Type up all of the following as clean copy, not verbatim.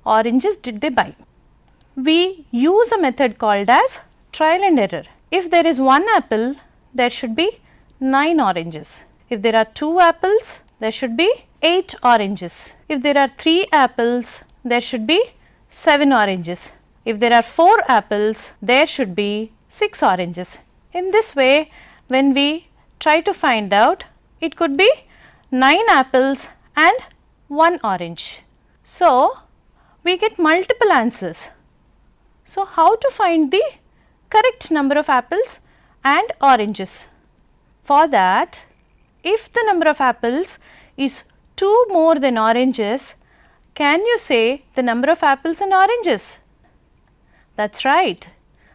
oranges did they buy? We use a method called as trial and error. If there is 1 apple, there should be 9 oranges. If there are 2 apples, there should be 8 oranges. If there are 3 apples, there should be 7 oranges. If there are 4 apples, there should be 6 oranges. In this way, when we try to find out, it could be 9 apples and 1 orange. So, we get multiple answers. So, how to find the correct number of apples and oranges? For that, if the number of apples is 2 more than oranges, can you say the number of apples and oranges? That's right,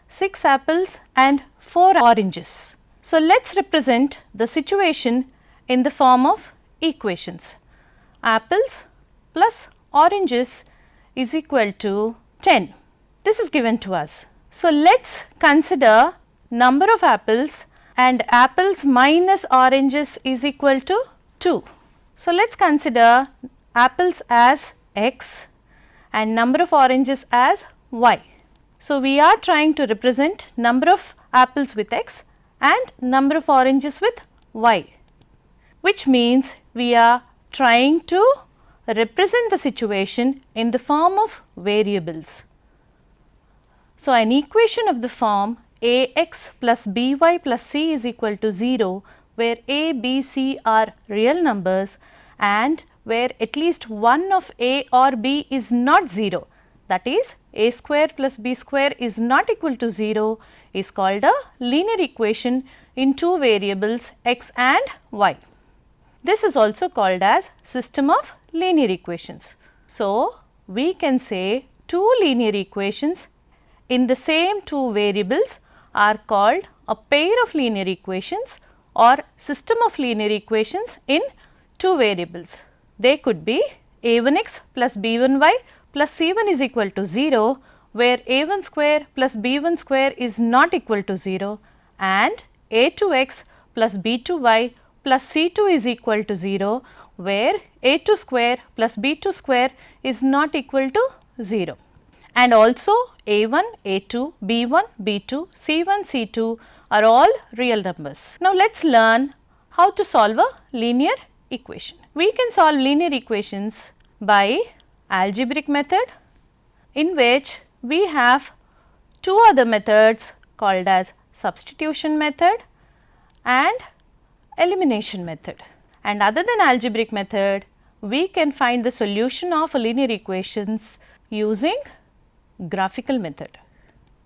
6 apples and 4 oranges. So, let us represent the situation in the form of equations. Apples plus oranges is equal to 10. This is given to us. So, let us consider number of apples, and apples minus oranges is equal to 2. So, let us consider apples as x and number of oranges as y. So, we are trying to represent number of apples with x and number of oranges with y, which means we are trying to represent the situation in the form of variables. So, an equation of the form ax plus by plus c is equal to 0, where a, b, c are real numbers and where at least one of a or b is not 0, that is a square plus b square is not equal to 0, is called a linear equation in 2 variables x and y. This is also called as system of linear equations. So, we can say 2 linear equations in the same 2 variables are called a pair of linear equations or system of linear equations in 2 variables. They could be a1x plus b1y plus c1 is equal to 0, where a1 square plus b1 square is not equal to 0, and a2x plus b2y plus c2 is equal to 0, where a2 square plus b2 square is not equal to 0. And also a1, a2, b1, b2, c1, c2 are all real numbers. Now, let us learn how to solve a linear equation. We can solve linear equations by algebraic method, in which we have 2 other methods called as substitution method and elimination method. And other than algebraic method, we can find the solution of linear equations using graphical method.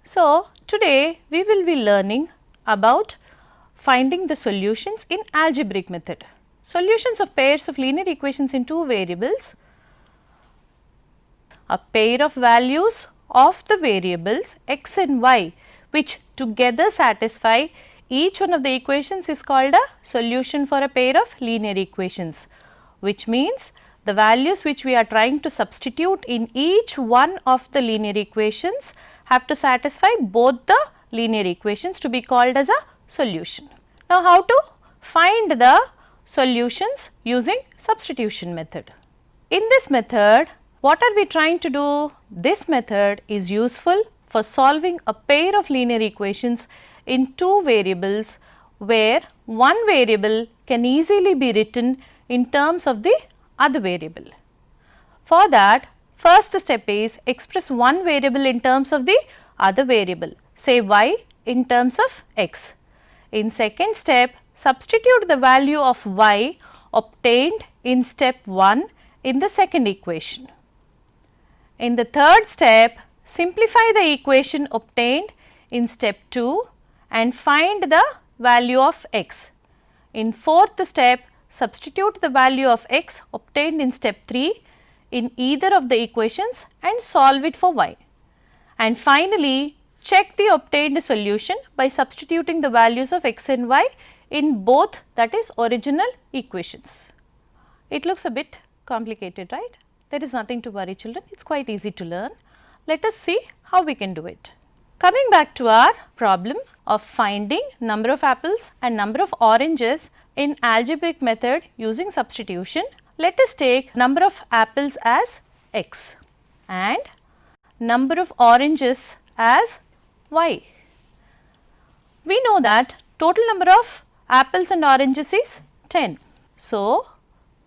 So, today we will be learning about finding the solutions in algebraic method. Solutions of pairs of linear equations in 2 variables. A pair of values of the variables x and y which together satisfy each one of the equations is called a solution for a pair of linear equations, which means the values which we are trying to substitute in each one of the linear equations have to satisfy both the linear equations to be called as a solution. Now, how to find the solutions using substitution method? In this method, what are we trying to do? This method is useful for solving a pair of linear equations in 2 variables, where one variable can easily be written in terms of the other variable. For that, first step is express one variable in terms of the other variable, say y in terms of x. In second step, substitute the value of y obtained in step 1 in the second equation. In the third step, simplify the equation obtained in step 2 and find the value of x. In fourth step, substitute the value of x obtained in step 3 in either of the equations and solve it for y. And finally, check the obtained solution by substituting the values of x and y in both, that is original equations. It looks a bit complicated, right? There is nothing to worry, children, it is quite easy to learn. Let us see how we can do it. Coming back to our problem of finding number of apples and number of oranges in algebraic method using substitution, let us take number of apples as x. and number of oranges as y. We know that total number of apples and oranges is 10. So,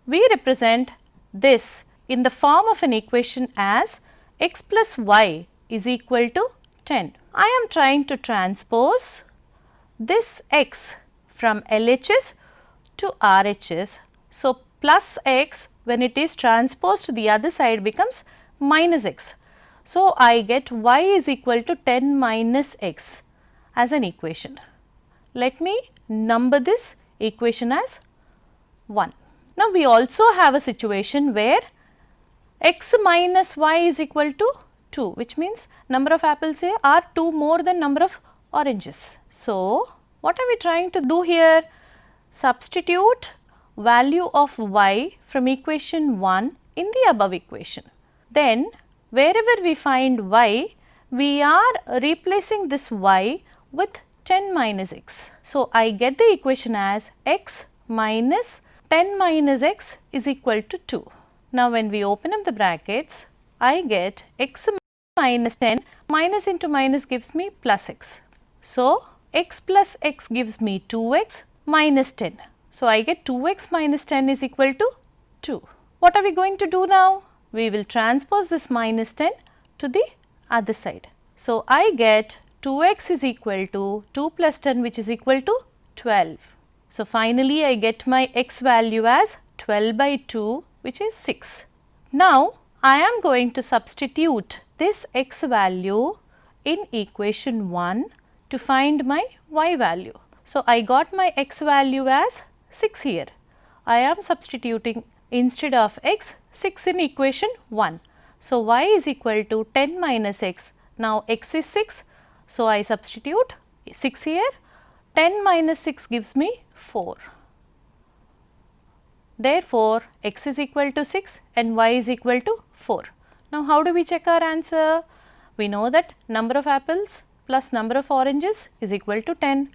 we represent this in the form of an equation as x plus y is equal to 10. I am trying to transpose this x from LHS to RHS. So, plus x when it is transposed to the other side becomes minus x. So, I get y is equal to 10 minus x as an equation. Let me number this equation as 1. Now, we also have a situation where x minus y is equal to 2, which means number of apples here are 2 more than number of oranges. So, what are we trying to do here? Substitute value of y from equation 1 in the above equation. Then, wherever we find y, we are replacing this y with 10 minus x. So, I get the equation as x minus 10 minus x is equal to 2. Now, when we open up the brackets, I get x minus 10, minus into minus gives me plus x. So, x plus x gives me 2x minus 10. So, I get 2x minus 10 is equal to 2. What are we going to do now? We will transpose this minus 10 to the other side. So, I get 2x is equal to 2 plus 10, which is equal to 12. So, finally, I get my x value as 12 by 2, which is 6. Now, I am going to substitute this x value in equation 1 to find my y value. So, I got my x value as 6 here. I am substituting instead of x 6 in equation 1. So, y is equal to 10 minus x. Now, x is 6. So, I substitute 6 here. 10 minus 6 gives me 4. Therefore, x is equal to 6 and y is equal to 4. Now, how do we check our answer? We know that number of apples plus number of oranges is equal to 10.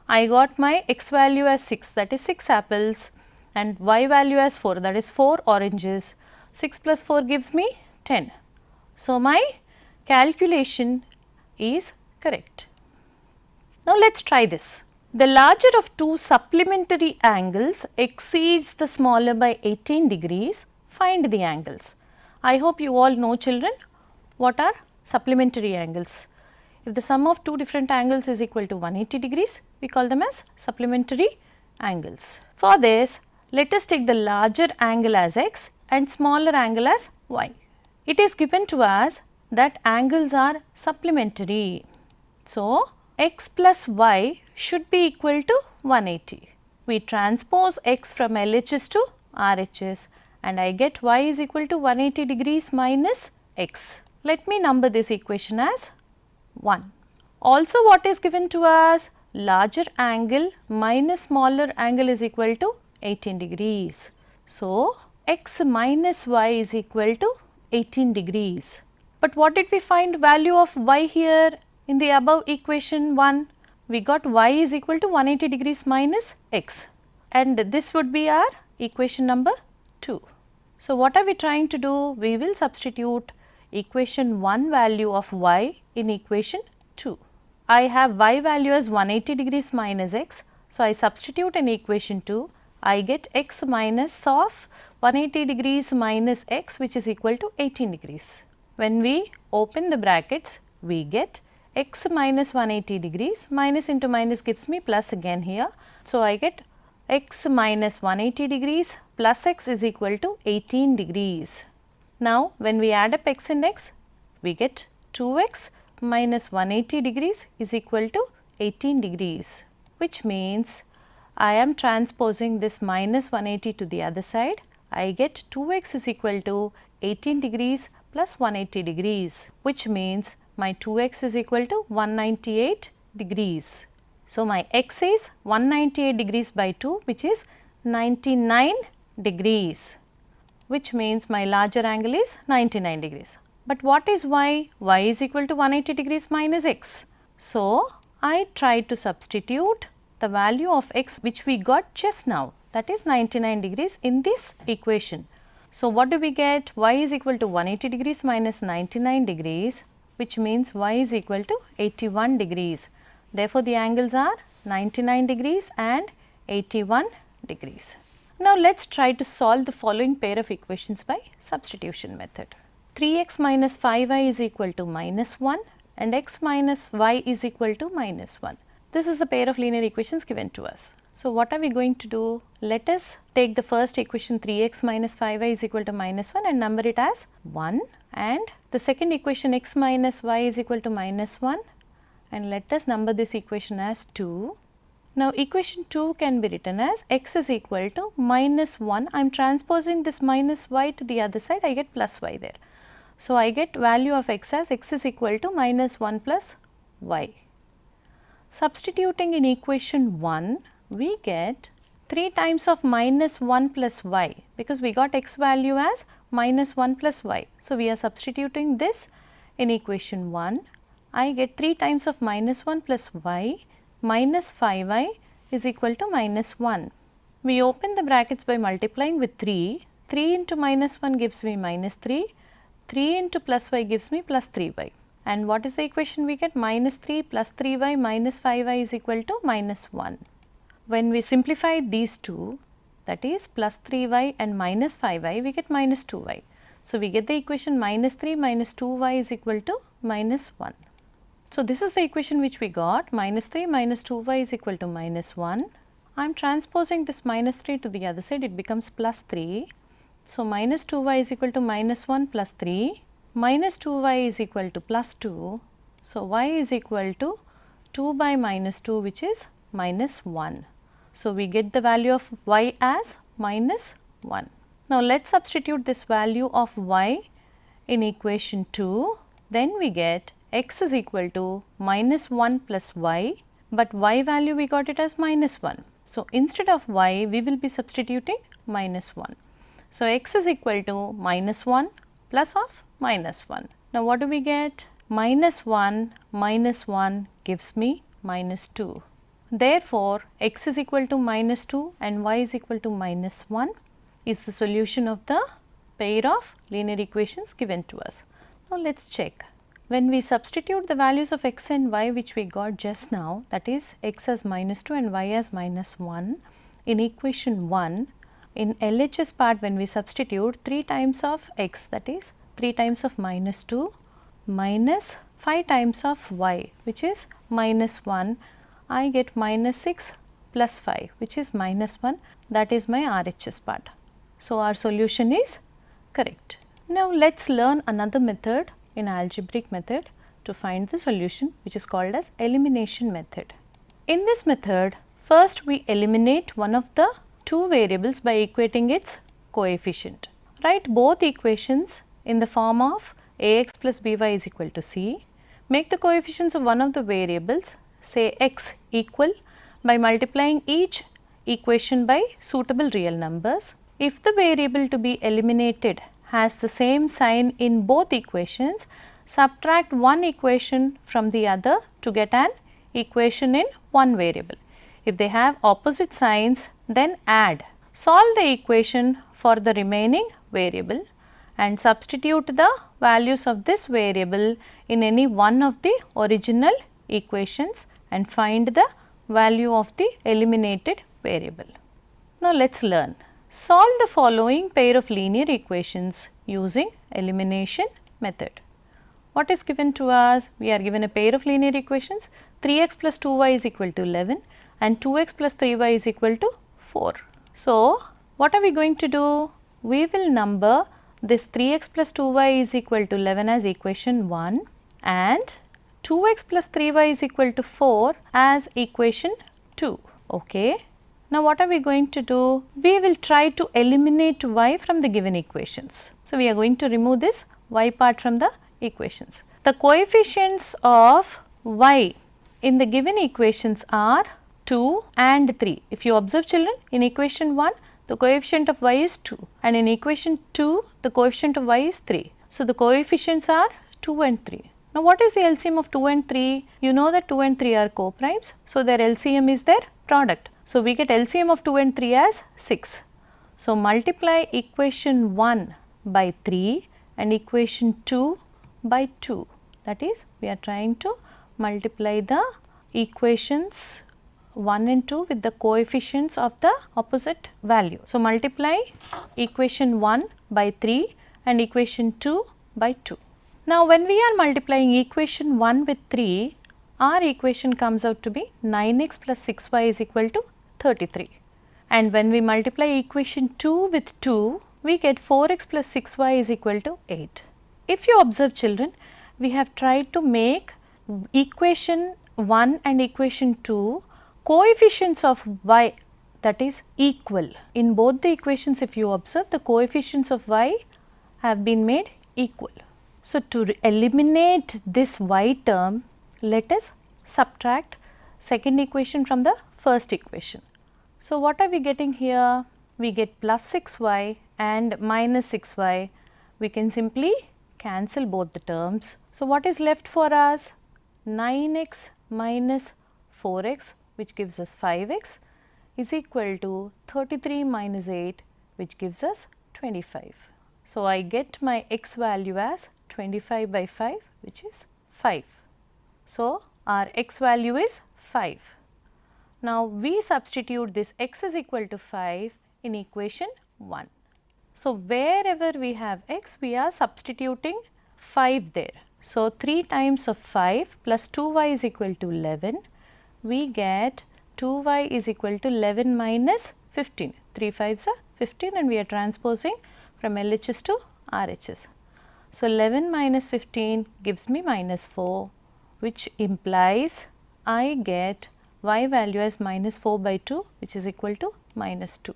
I got my x value as 6, that is 6 apples, and y value as 4, that is 4 oranges. 6 plus 4 gives me 10. So, my calculation is correct. Now, let us try this. The larger of two supplementary angles exceeds the smaller by 18 degrees. Find the angles. I hope you all know, children, what are supplementary angles. If the sum of two different angles is equal to 180 degrees, we call them as supplementary angles. For this, let us take the larger angle as x and smaller angle as y. It is given to us that angles are supplementary. So, x plus y should be equal to 180. We transpose x from LHS to RHS and I get y is equal to 180 degrees minus x. Let me number this equation as 1. Also, what is given to us? Larger angle minus smaller angle is equal to 18 degrees. So, x minus y is equal to 18 degrees. But what did we find value of y here in the above equation 1? We got y is equal to 180 degrees minus x, and this would be our equation number 2. So, what are we trying to do? We will substitute equation 1 value of y in equation 2. I have y value as 180 degrees minus x. So, I substitute in equation 2, I get x minus of 180 degrees minus x, which is equal to 18 degrees. When we open the brackets, we get x minus 180 degrees, minus into minus gives me plus again here. So, I get x minus 180 degrees plus x is equal to 18 degrees. Now, when we add up x and x, we get 2x minus 180 degrees is equal to 18 degrees, which means I am transposing this minus 180 to the other side. I get 2x is equal to 18 degrees plus 180 degrees, which means my 2x is equal to 198 degrees. So, my x is 198 degrees by 2, which is 99 degrees, which means my larger angle is 99 degrees. But what is y? Y is equal to 180 degrees minus x. So, I try to substitute the value of x which we got just now, that is 99 degrees in this equation. So what do we get? Y is equal to 180 degrees minus 99 degrees, which means y is equal to 81 degrees. Therefore, the angles are 99 degrees and 81 degrees. Now, let us try to solve the following pair of equations by substitution method. 3x minus 5y is equal to minus 1 and x minus y is equal to minus 1. This is the pair of linear equations given to us. So, what are we going to do? Let us take the first equation 3x minus 5y is equal to minus 1 and number it as 1, and the second equation x minus y is equal to minus 1, and let us number this equation as 2. Now, equation 2 can be written as x is equal to minus 1. I am transposing this minus y to the other side, I get plus y there. So, I get value of x as x is equal to minus 1 plus y. Substituting in equation 1, we get 3 times of minus 1 plus y, because we got x value as minus 1 plus y. So, we are substituting this in equation 1. I get 3 times of minus 1 plus y minus 5y is equal to minus 1. We open the brackets by multiplying with 3. 3 into minus 1 gives me minus 3. 3 into plus y gives me plus 3y. And what is the equation we get? Minus 3 plus 3y minus 5y is equal to minus 1. When we simplify these two, that is plus 3y and minus 5y, we get minus 2y. So, we get the equation minus 3 minus 2y is equal to minus 1. So, this is the equation which we got, minus 3 minus 2y is equal to minus 1. I am transposing this minus 3 to the other side, it becomes plus 3. So, minus 2y is equal to minus 1 plus 3, minus 2y is equal to plus 2. So, y is equal to 2 by minus 2, which is minus 1. So, we get the value of y as minus 1. Now, let us substitute this value of y in equation 2, then we get x is equal to minus 1 plus y, but y value we got it as minus 1. So, instead of y we will be substituting minus 1. So, x is equal to minus 1 plus of minus 1. Now, what do we get? Minus 1 minus 1 gives me minus 2. Therefore, x is equal to minus 2 and y is equal to minus 1 is the solution of the pair of linear equations given to us. Now, let us check. When we substitute the values of x and y which we got just now, that is x as minus 2 and y as minus 1 in equation 1, in LHS part when we substitute 3 times of x, that is 3 times of minus 2 minus 5 times of y, which is minus 1, I get minus 6 plus 5, which is minus 1, that is my RHS part. So, our solution is correct. Now, let us learn another method in algebraic method to find the solution, which is called as elimination method. In this method, first we eliminate one of the two variables by equating its coefficient. Write both equations in the form of ax plus by is equal to c. Make the coefficients of one of the variables, say x, equal by multiplying each equation by suitable real numbers. If the variable to be eliminated has the same sign in both equations, subtract one equation from the other to get an equation in one variable. If they have opposite signs, then add. Solve the equation for the remaining variable and substitute the values of this variable in any one of the original equations and find the value of the eliminated variable. Now, let us learn. Solve the following pair of linear equations using elimination method. What is given to us? We are given a pair of linear equations, 3x plus 2y is equal to 11 and 2x plus 3y is equal to 4. So, what are we going to do? We will number this 3x plus 2y is equal to 11 as equation 1 and 2x plus 3y is equal to 4 as equation 2. Okay. Now, what are we going to do? We will try to eliminate y from the given equations. So, we are going to remove this y part from the equations. The coefficients of y in the given equations are 2 and 3. If you observe children, in equation 1, the coefficient of y is 2 and in equation 2, the coefficient of y is 3. So, the coefficients are 2 and 3. Now, what is the LCM of 2 and 3? You know that 2 and 3 are co-primes. So, their LCM is their product. So, we get LCM of 2 and 3 as 6. So, multiply equation 1 by 3 and equation 2 by 2. That is, we are trying to multiply the equations 1 and 2 with the coefficients of the opposite value. So, multiply equation 1 by 3 and equation 2 by 2. Now, when we are multiplying equation 1 with 3, our equation comes out to be 9x plus 6y is equal to 33. And when we multiply equation 2 with 2, we get 4x plus 6y is equal to 8. If you observe children, we have tried to make equation 1 and equation 2 coefficients of y, that is equal. In both the equations, if you observe, the coefficients of y have been made equal. So, to eliminate this y term, let us subtract second equation from the first equation. So, what are we getting here? We get plus 6y and minus 6y. We can simply cancel both the terms. So, what is left for us? 9x minus 4x, which gives us 5x, is equal to 33 minus 8, which gives us 25. So, I get my x value as 25 by 5, which is 5. So, our x value is 5. Now, we substitute this x is equal to 5 in equation 1. So, wherever we have x, we are substituting 5 there. So, 3 times of 5 plus 2y is equal to 11. We get 2y is equal to 11 minus 15. 3 5s are 15 and we are transposing from LHS to RHS. So, 11 minus 15 gives me minus 4, which implies I get y value as minus 4 by 2, which is equal to minus 2.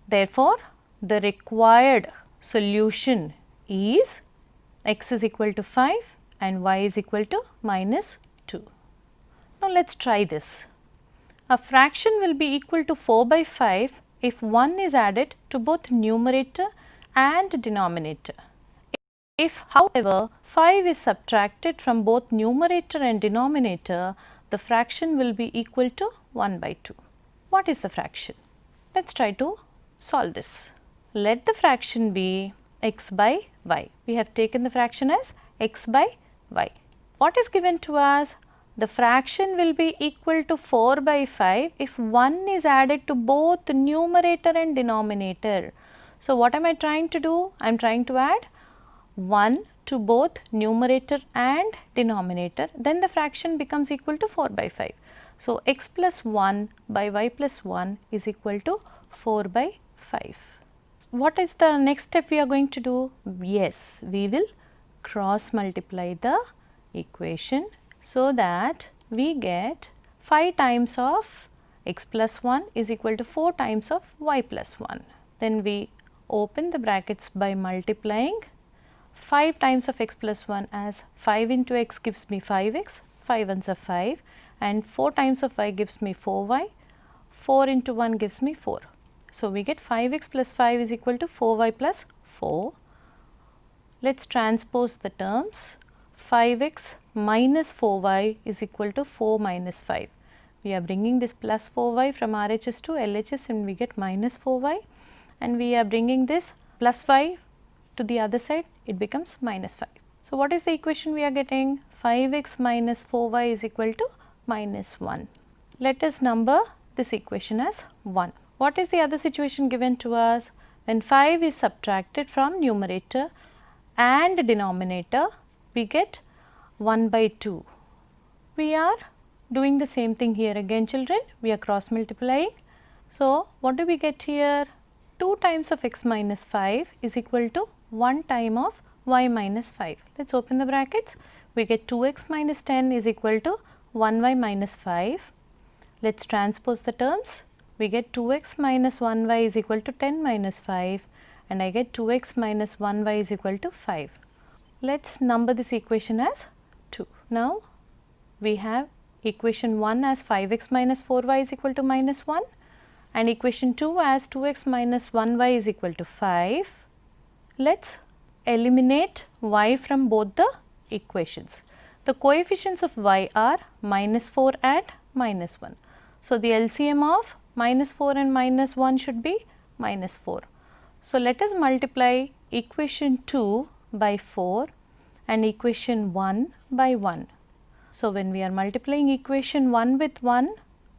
Therefore, the required solution is x is equal to 5 and y is equal to minus 2. Now, let us try this. A fraction will be equal to 4 by 5 if 1 is added to both numerator and denominator. If, however, 5 is subtracted from both numerator and denominator, the fraction will be equal to 1 by 2. What is the fraction? Let us try to solve this. Let the fraction be x by y. We have taken the fraction as x by y. What is given to us? The fraction will be equal to 4 by 5 if 1 is added to both numerator and denominator. So, what am I trying to do? I am trying to add 1 to both numerator and denominator, then the fraction becomes equal to 4 by 5. So, x plus 1 by y plus 1 is equal to 4 by 5. What is the next step we are going to do? Yes, we will cross multiply the equation so that we get 5 times of x plus 1 is equal to 4 times of y plus 1. Then we open the brackets by multiplying 5 times of x plus 1 as 5 into x gives me 5x, 5 ones are 5, and 4 times of y gives me 4y, 4 into 1 gives me 4. So, we get 5x plus 5 is equal to 4y plus 4. Let us transpose the terms. 5x minus 4y is equal to 4 minus 5. We are bringing this plus 4y from RHS to LHS and we get minus 4y, and we are bringing this plus 5 to the other side, it becomes minus 5. So, what is the equation we are getting? 5x minus 4y is equal to minus 1. Let us number this equation as 1. What is the other situation given to us? When 5 is subtracted from numerator and denominator, we get 1 by 2. We are doing the same thing here again, children. We are cross multiplying. So, what do we get here? 2 times of x minus 5 is equal to 1 time of y minus 5. Let us open the brackets. We get 2x minus 10 is equal to 1y minus 5. Let us transpose the terms. We get 2x minus 1y is equal to 10 minus 5, and I get 2x minus 1y is equal to 5. Let us number this equation as 2. Now, we have equation 1 as 5x minus 4y is equal to minus 1 and equation 2 as 2x minus 1y is equal to 5. Let us eliminate y from both the equations. The coefficients of y are minus 4 and minus 1. So, the LCM of minus 4 and minus 1 should be minus 4. So, let us multiply equation 2 by 4 and equation 1 by 1. So, when we are multiplying equation 1 with 1,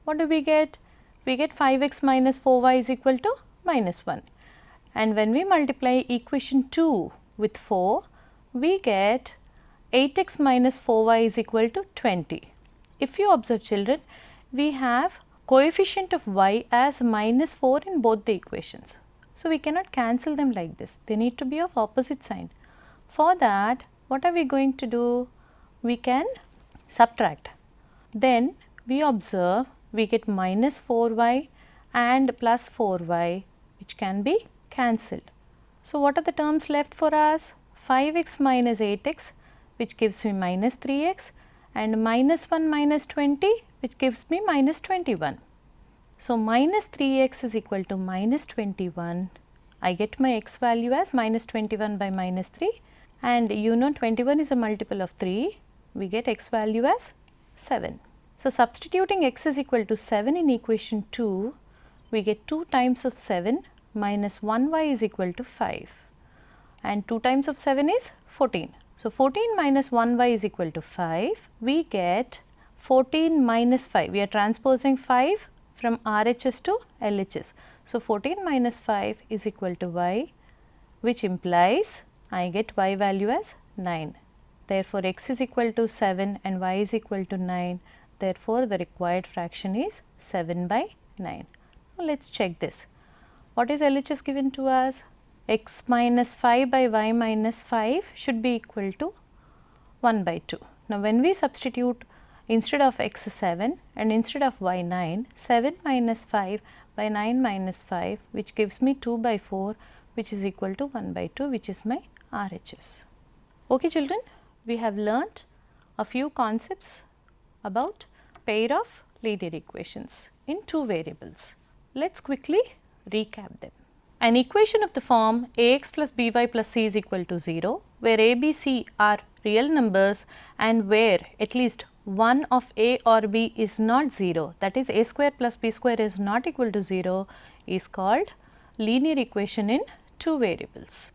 what do we get? We get 5x minus 4y is equal to minus 1. And when we multiply equation 2 with 4, we get 8x minus 4y is equal to 20. If you observe children, we have coefficient of y as minus 4 in both the equations. So, we cannot cancel them like this, they need to be of opposite sign. For that, what are we going to do? We can subtract. Then we observe we get minus 4y and plus 4y, which can be cancelled. So, what are the terms left for us? 5x minus 8x, which gives me minus 3x, and minus 1 minus 20, which gives me minus 21. So, minus 3x is equal to minus 21. I get my x value as minus 21 by minus 3, and you know 21 is a multiple of 3, we get x value as 7. So, substituting x is equal to 7 in equation 2, we get 2 times of 7 minus 1y is equal to 5, and 2 times of 7 is 14. So, 14 minus 1y is equal to 5, we get 14 minus 5, we are transposing 5 from RHS to LHS. So, 14 minus 5 is equal to y, which implies I get y value as 9. Therefore, x is equal to 7 and y is equal to 9. Therefore, the required fraction is 7 by 9. Now, let us check this. What is LHS given to us? X minus 5 by y minus 5 should be equal to 1 by 2. Now, when we substitute instead of x 7 and instead of y 9, 7 minus 5 by 9 minus 5, which gives me 2 by 4, which is equal to 1 by 2, which is my RHS. Okay children, we have learnt a few concepts about pair of linear equations in two variables. Let us quickly recap them. An equation of the form ax plus by plus c is equal to 0, where a, b, c are real numbers and where at least one of a or b is not 0, that is a square plus b square is not equal to 0, is called linear equation in two variables.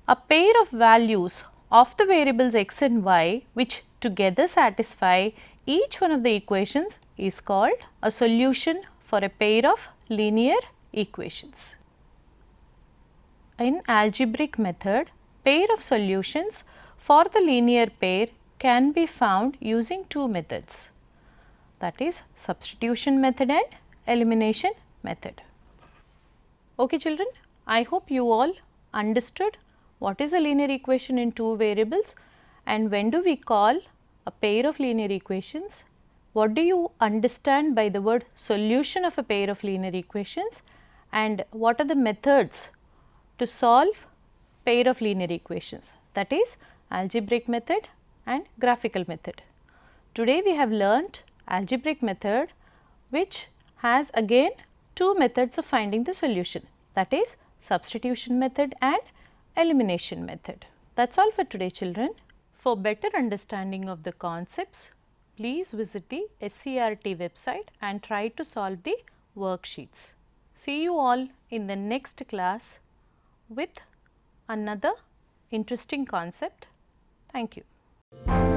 A pair of values of the variables x and y which together satisfy each one of the equations is called a solution for a pair of linear equations. In algebraic method, pair of solutions for the linear pair can be found using two methods, that is substitution method and elimination method. Okay children, I hope you all understood what is a linear equation in two variables and when do we call a pair of linear equations. What do you understand by the word solution of a pair of linear equations, and what are the methods to solve pair of linear equations, that is algebraic method and graphical method. Today we have learnt algebraic method, which has again two methods of finding the solution, that is substitution method and elimination method. That is all for today children. For better understanding of the concepts, please visit the SCRT website and try to solve the worksheets. See you all in the next class with another interesting concept. Thank you.